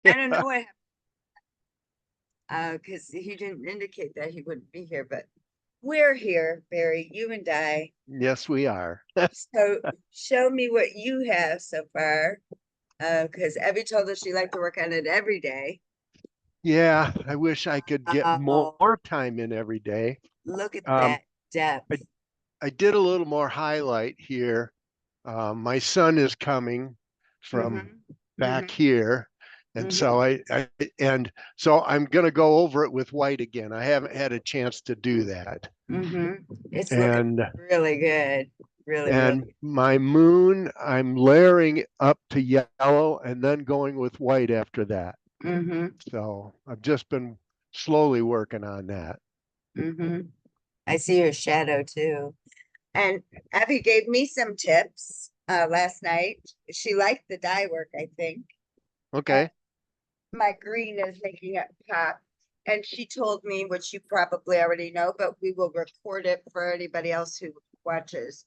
I don't know what happened, because he didn't indicate that he wouldn't be here, but we're here, Barry, you and I. Yes, we are. So show me what you have so far. Because Evie told us she liked to work on it every day. Yeah, I wish I could get Oh, more time in every day. look at Um, that depth. I, I did a little more highlight here. My son is coming from Mm-hmm. back Mm-hmm. here. And Mm-hmm. so I'm going to go over it with white again. I haven't had a chance to do that. Mm-hmm. It's looking And really good. Really, really. and my moon, I'm layering up to yellow and then going with white after that. Mm-hmm. So I've just been slowly working on that. Mm-hmm. I see your shadow too. And Abby gave me some tips last night. She liked the dye work, I think. And Okay. my green is making it pop. And she told me, which you probably already know, but we will record it for anybody else who watches.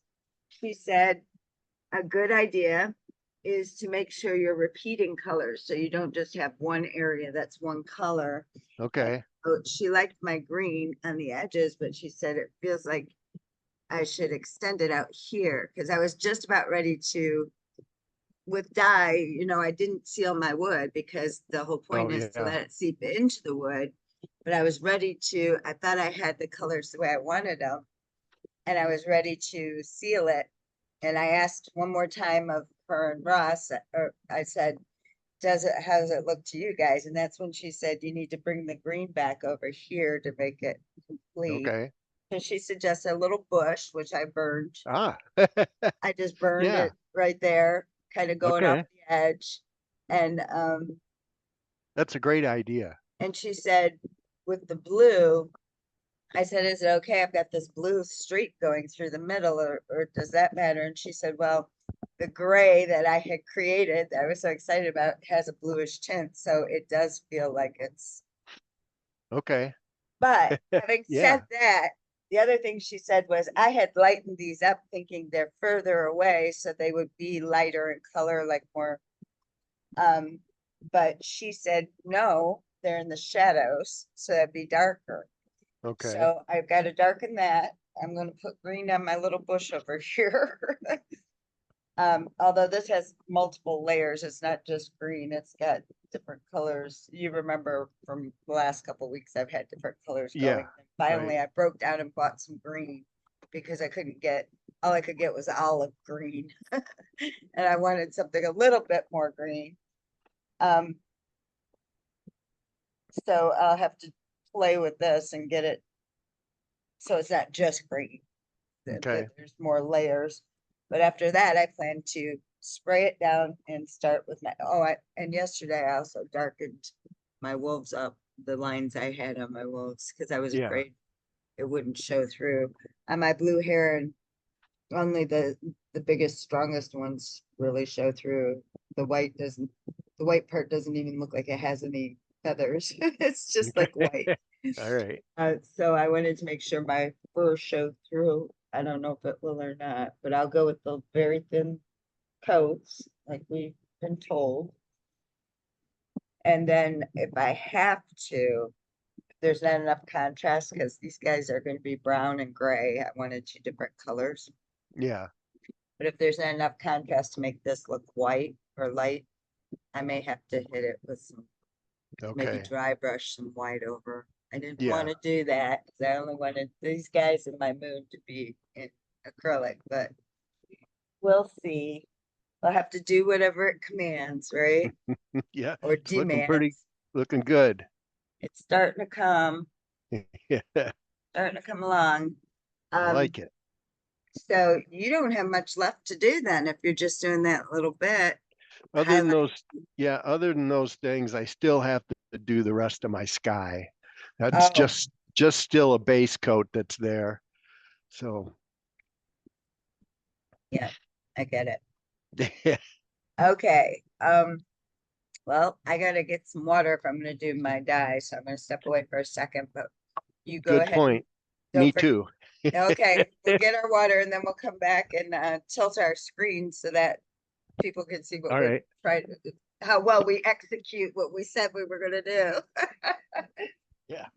She said a good idea is to make sure you're repeating colors so you don't just have one area that's one color. And Okay. so she liked my green on the edges, but she said it feels like I should extend it out here because I was just about ready to, with dye, I didn't seal my wood because the whole Oh point is to yeah. let it seep into the wood. But I was ready to, I thought I had the colors the way I wanted them, and I was ready to seal it. And I asked one more time of her and Ross, or I said, how does it look to you guys? And that's when she said, you need to bring the green back over here to make it complete. Okay. And she suggested a little bush, which I burned. Ah. I just burned Yeah. it right there, kind of going off Okay. the edge. And That's a great idea. she said with the blue, I said, is it okay? I've got this blue streak going through the middle, or does that matter? And she said, well, the gray that I had created, that I was so excited about, has a bluish tint. So it does feel like it's, Okay. but having said Yeah. that, the other thing she said was I had lightened these up thinking they're further away, so they would be lighter in color, like more. Um, but she said, no, they're in the shadows, so that'd be darker. Okay. So I've got to darken that. I'm going to put green on my little bush over here. Although this has multiple layers, it's not just green, it's got different colors. You remember from the last couple of weeks, I've had different colors Yeah. going. And Right. finally, I broke down and bought some green because I couldn't get, all I could get was olive green. And I wanted something a little bit more green. Um, so I'll have to play with this and get it so it's not just green, that Okay. there's more layers. But after that, I plan to spray it down and start with my, and yesterday I also darkened my wolves up, the lines I had on my wolves, because I was Yeah. afraid it wouldn't show through. On my blue heron, only the biggest, strongest ones really show through. The white doesn't, the white part doesn't even look like it has any feathers. It's just like white. Okay. All right. So I wanted to make sure my fur showed through. I don't know if it will or not, but I'll go with the very thin coats, like we've been told. And then if I have to, if there's not enough contrast, because these guys are going to be brown and gray. I wanted two different colors. Yeah. But if there's not enough contrast to make this look white or light, I may have to hit it with some, maybe Okay. dry brush some white over. I didn't want Yeah. to do that because I only wanted these guys in my moon to be in acrylic, but we'll see. I'll have to do whatever it commands, right? Yeah. Or It's demands. looking good. It's starting to come, Yeah. starting to come along. I Um, like it. so you don't have much left to do then if you're just doing that little bit. Other than Highlight. those, yeah, other than those things, I still have to do the rest of my sky. That's Oh, just still a base coat that's there. So yeah, I get it. yeah, Okay. Well, I gotta get some water if I'm gonna do my dye, so I'm gonna step away for a second, but you go good ahead and point. Me don't forget. too. Okay, we'll get our water and then we'll come back and tilt our screen so that people can see what All we're right. trying to do. how well we execute what we said we were gonna do. Yeah.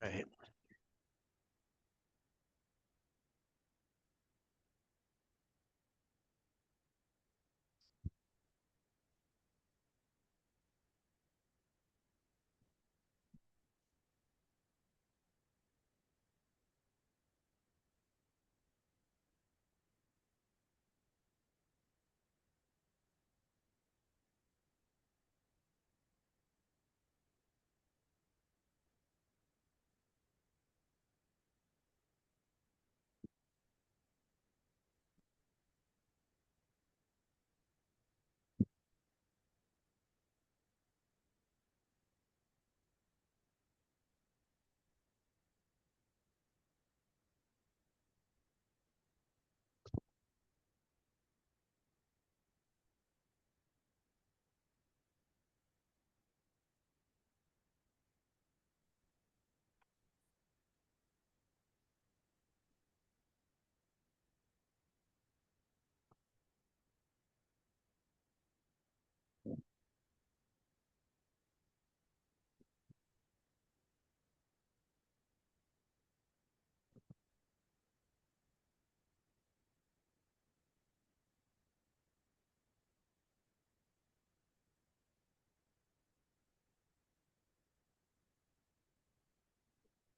Right.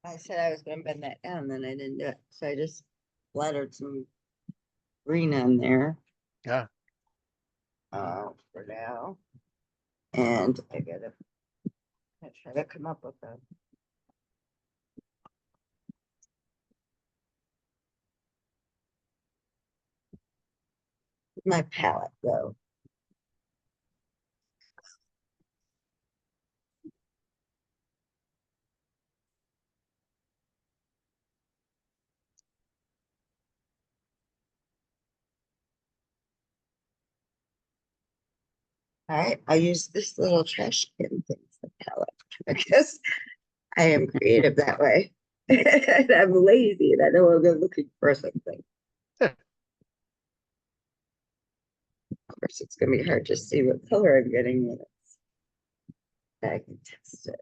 I said I was gonna bend that down, then I didn't do it, so I just splattered some green on there, Yeah. for now. And I try to come up with my palette though. All right, I'll use this little trash can thing for palette because I am creative that way. And I'm lazy and I know I'm looking for something. Of course, it's gonna be hard to see what color I'm getting when I can test it.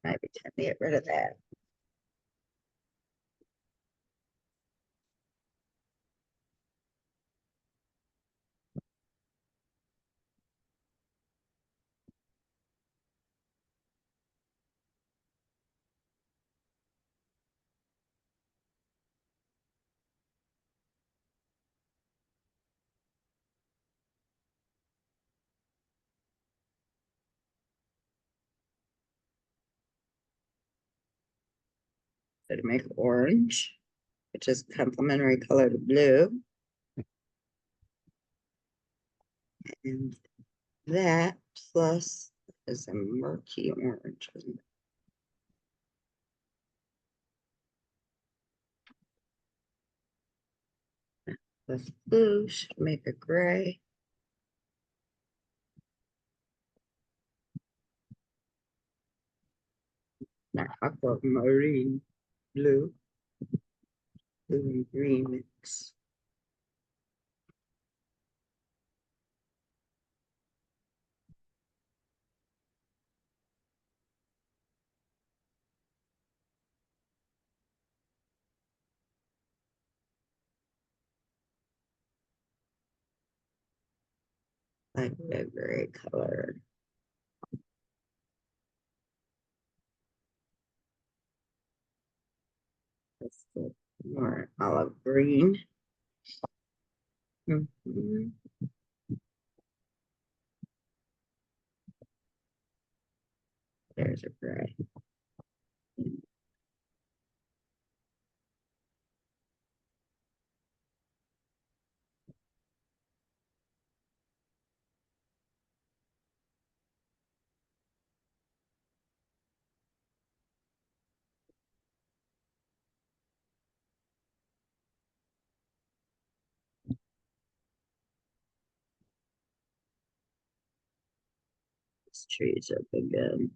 Maybe time to get rid of that. So to make orange, which is complementary color to blue. And that plus is a murky orange. Isn't it? The blue should make a gray. Now aquamarine blue, blue and green mix. Like a gray color. That's the more olive green. Mhm. There's a gray. This tree's up again.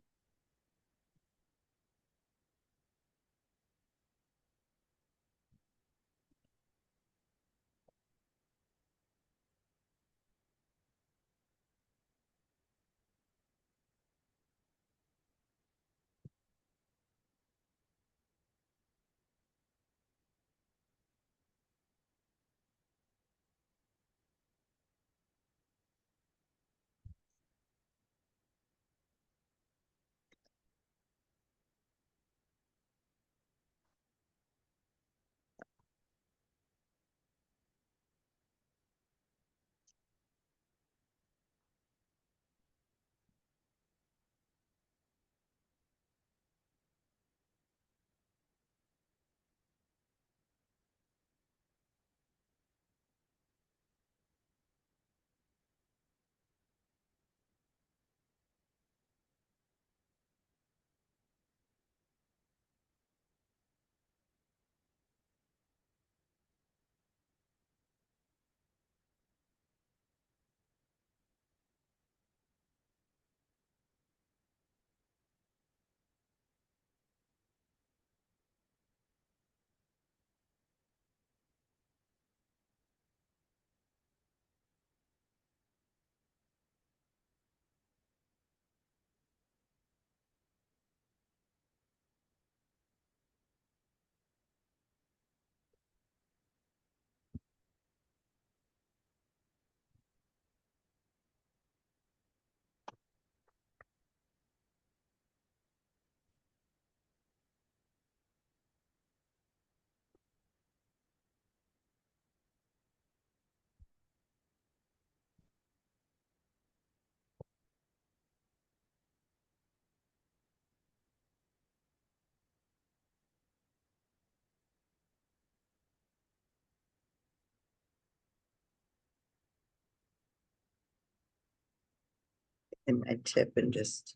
And I tip and just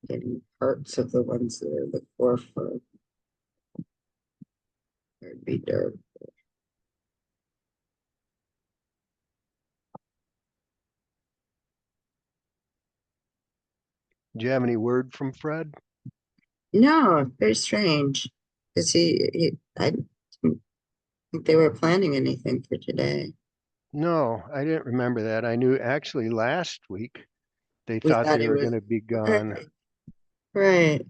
getting parts of the ones that are the forefront. There'd be dirt. Do you have any word from Fred? No, very strange. Because I didn't think they were planning anything for today. No, I didn't remember that. I knew actually last week they We thought thought they it were was going to be gone. right. Right.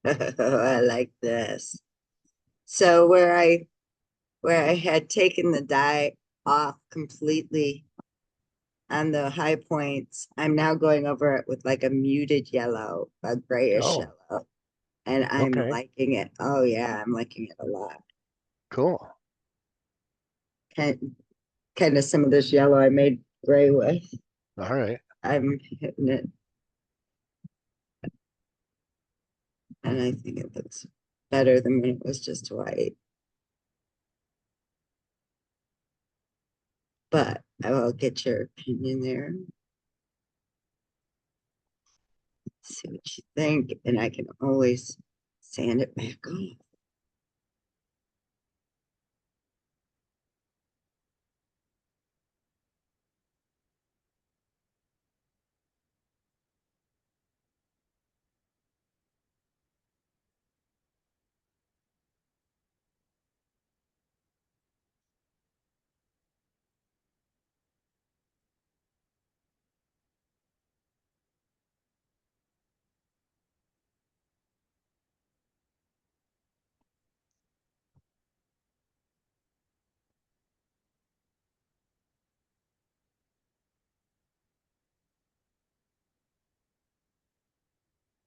I like this. So where I had taken the dye off completely on the high points, I'm now going over it with like a muted yellow, a grayish Oh, yellow. And I'm okay, liking it. Oh yeah, I'm liking it a lot. cool. Kind of some of this yellow I made gray with. All right. I'm hitting it, and I think it looks better than when it was just white. But I will get your opinion there. See what you think, and I can always sand it back off.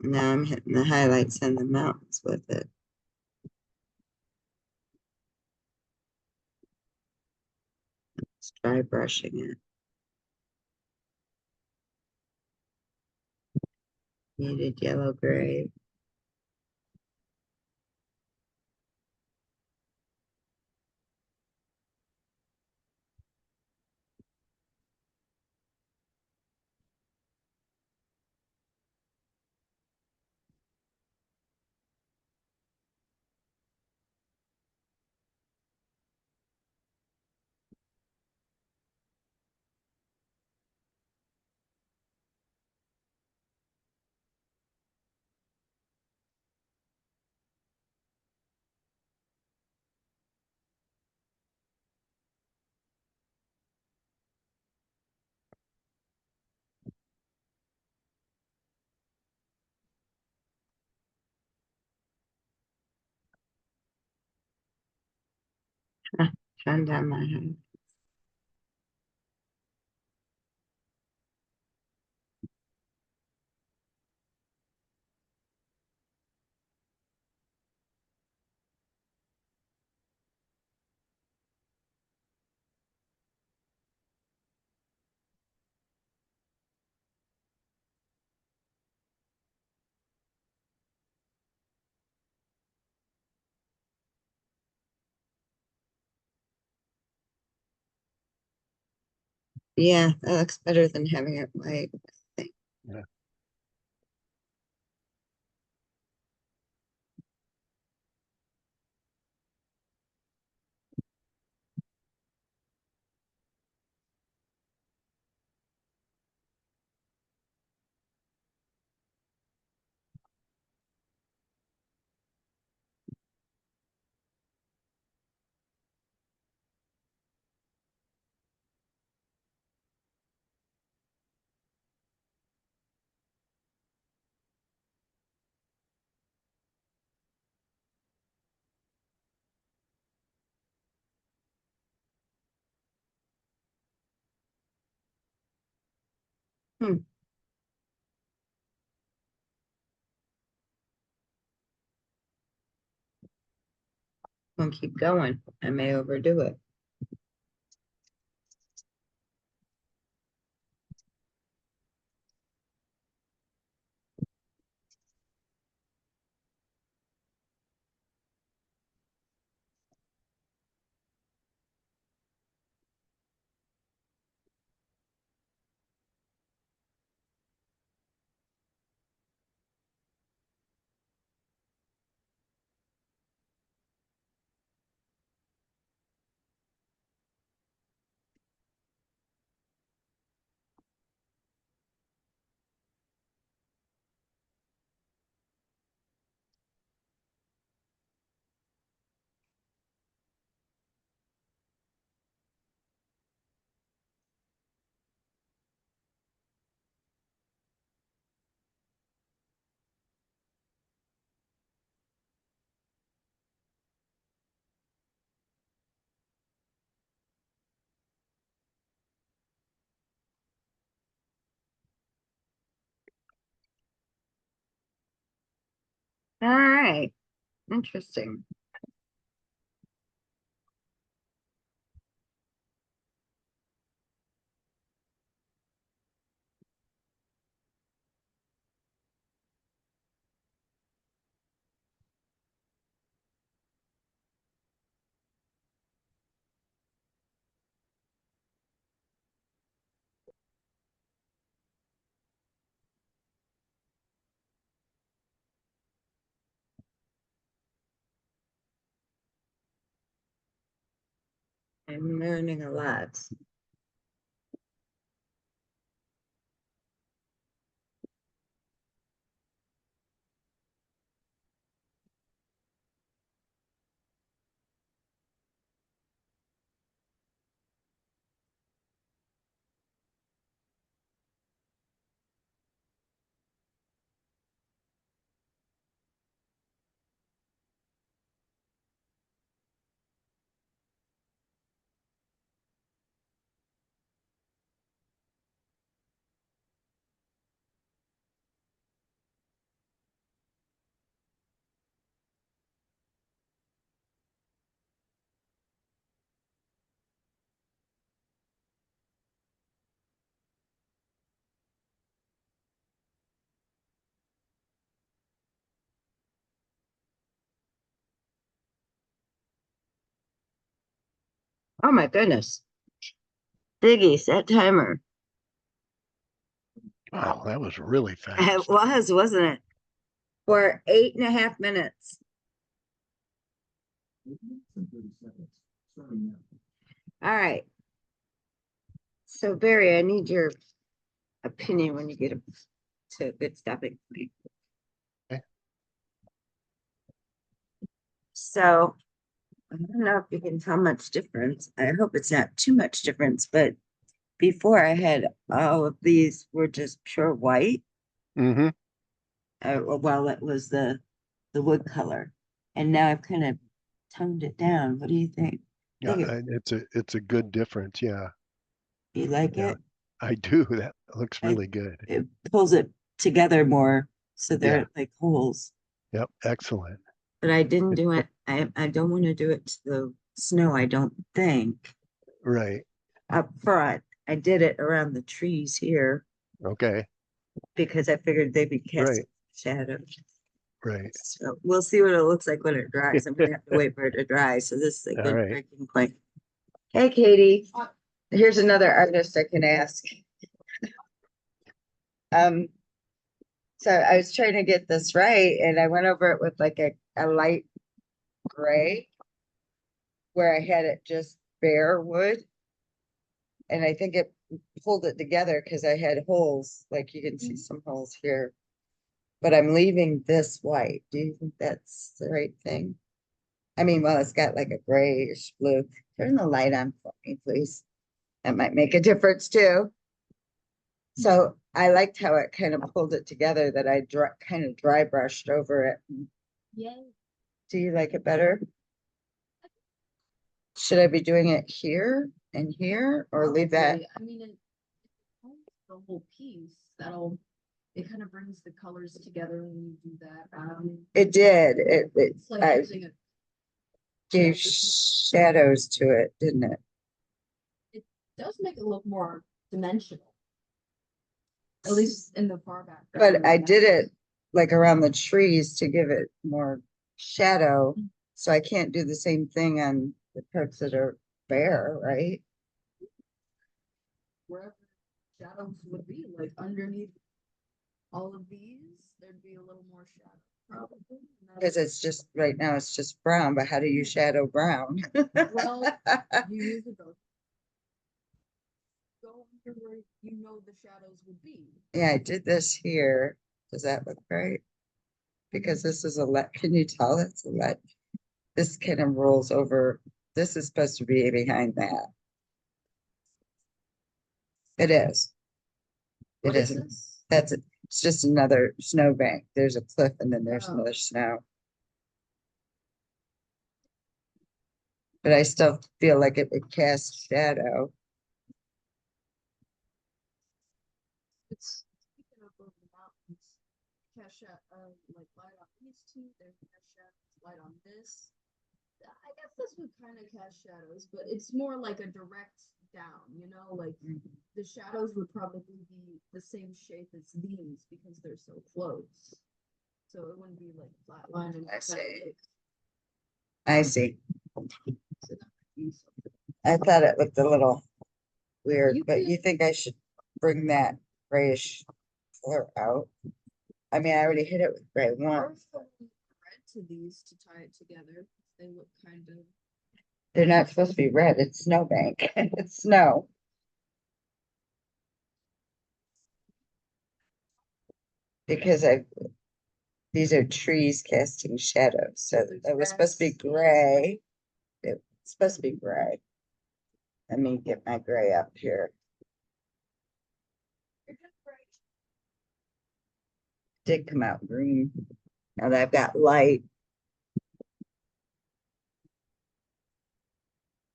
Now I'm hitting the highlights and the mountains with it. Just dry brushing it. Muted yellow gray. Turn down my head. Yeah, that looks better than having it white. I think. Yeah. Hmm. I'll keep going. I may overdo it. All right. Interesting. I'm learning a lot. Oh my goodness. Biggie, set timer. Wow, that was really It fast. was, wasn't it? For 8.5 minutes. All right. So Barry, I need your opinion when you get to a good stopping point. Okay. So I don't know if you can tell much difference. I hope it's not too much difference, but before I had all of these were just pure white. Mm-hmm. Well, it was the wood color, and now I've kind of toned it down. What do you think? Yeah, Think and it's a good difference. Yeah, you like yeah, it? I do. That looks I, really good. it pulls it together more so Yeah, they're like holes. yep, excellent. But I didn't do it. I don't want to do it to the snow, I don't think. Right. Up front. I did it around the trees here Okay. because I figured they'd be casting Right. shadows. Right. So we'll see what it looks like when it dries. I'm gonna have to wait for it to dry. So this is a All good right. breaking point. Hey, Katie. Here's another artist I can ask. Um, so I was trying to get this right and I went over it with like a light gray where I had it just bare wood. And I think it pulled it together because I had holes, like you can see some holes here. But I'm leaving this white. Do you think that's the right thing? I mean, well, it's got like a grayish blue. Turn the light on for me, please. That might make a difference too. So I liked how it kind of pulled it together that I kind of dry brushed over it. Yeah. Do you like it better? Should I be doing it here and here or leave that? I mean, it owns the whole piece. It kind of brings the colors together when you do that. It did. It's like I using a, gave shadows to it, didn't it? it does make it look more dimensional. At least in the far back. But I did it like around the trees to give it more shadow. So I can't do the same thing on the parts that are bare, right? Wherever shadows would be, like underneath all of these, there'd be a little more shadow, probably. And Because it's just, right now it's just brown, but how do you shadow brown? well, you use a go. Go under where you know the shadows would be. Yeah, I did this here. Does that look right? Because this is a let, can you tell it's a let? This kind of rolls over. This is supposed to be behind that. It is. It What is isn't. this? That's it. It's just another snowbank. There's a cliff and then there's Oh. another snow. But I still feel like it would cast shadow. It's speaking of over the mountains. Kesha, like light on these two, there's Kesha, light on this. I guess this would kind of cast shadows, but it's more like a direct down, you know, like the shadows would probably be the same shape as these because they're so close. So it wouldn't be like flat line and I see. like, I see. so that might be something. I thought it looked a little weird, You but could- you think I should bring that grayish color out? I mean, I already hit it with gray Or once. if I red to these to tie it together, they look kind of. They're not supposed to be red. It's snowbank. It's snow. Because these are trees casting shadows. So it was supposed to be gray. It's supposed to be gray. Let me get my gray up here. Did come out green. Now that I've got light.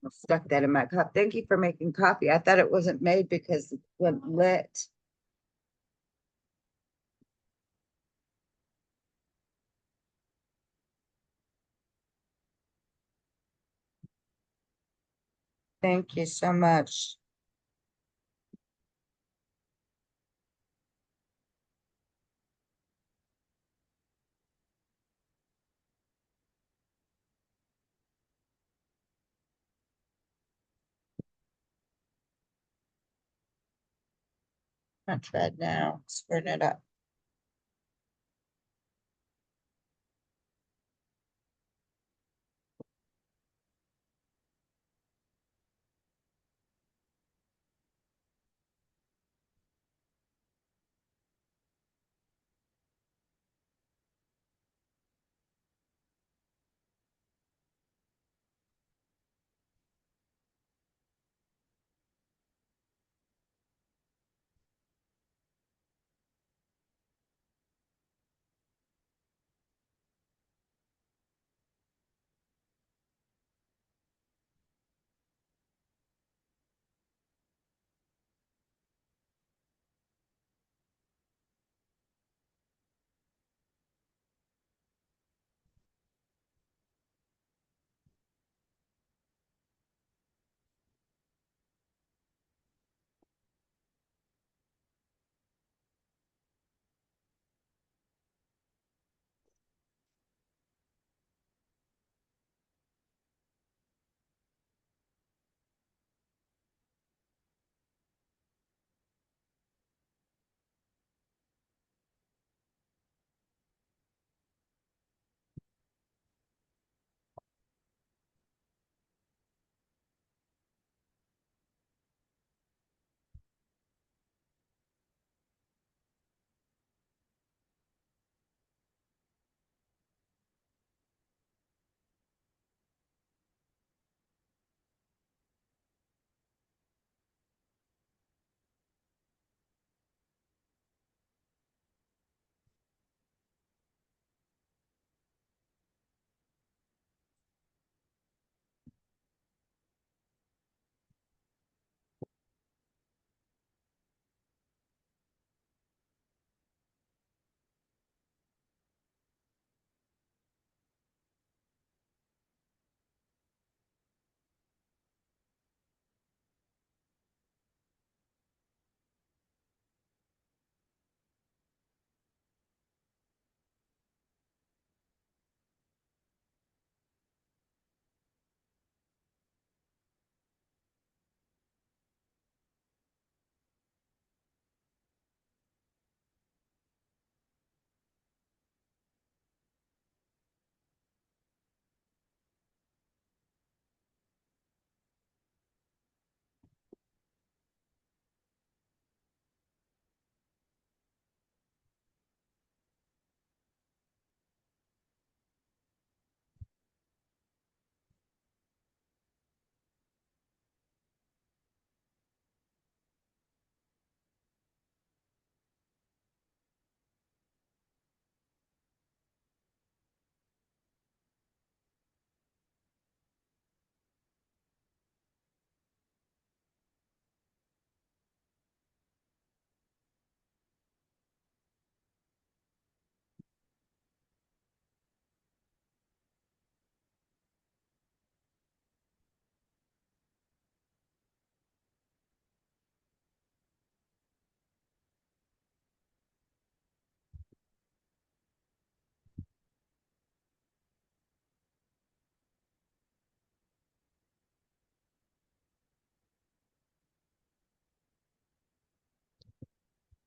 I stuck that in my cup. Thank you for making coffee. I thought it wasn't made because it wasn't lit. Thank you so much. Not bad now. Squaring it up.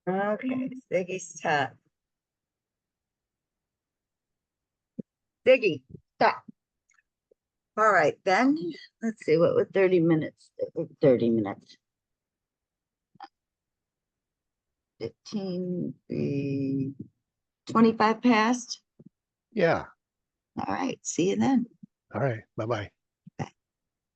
Okay, Ziggy's top. Ziggy, stop. All right, Ben, let's see, what would 30 minutes, 30 minutes? 15, 25 past? Yeah. All right, see you then. All right. Bye-bye.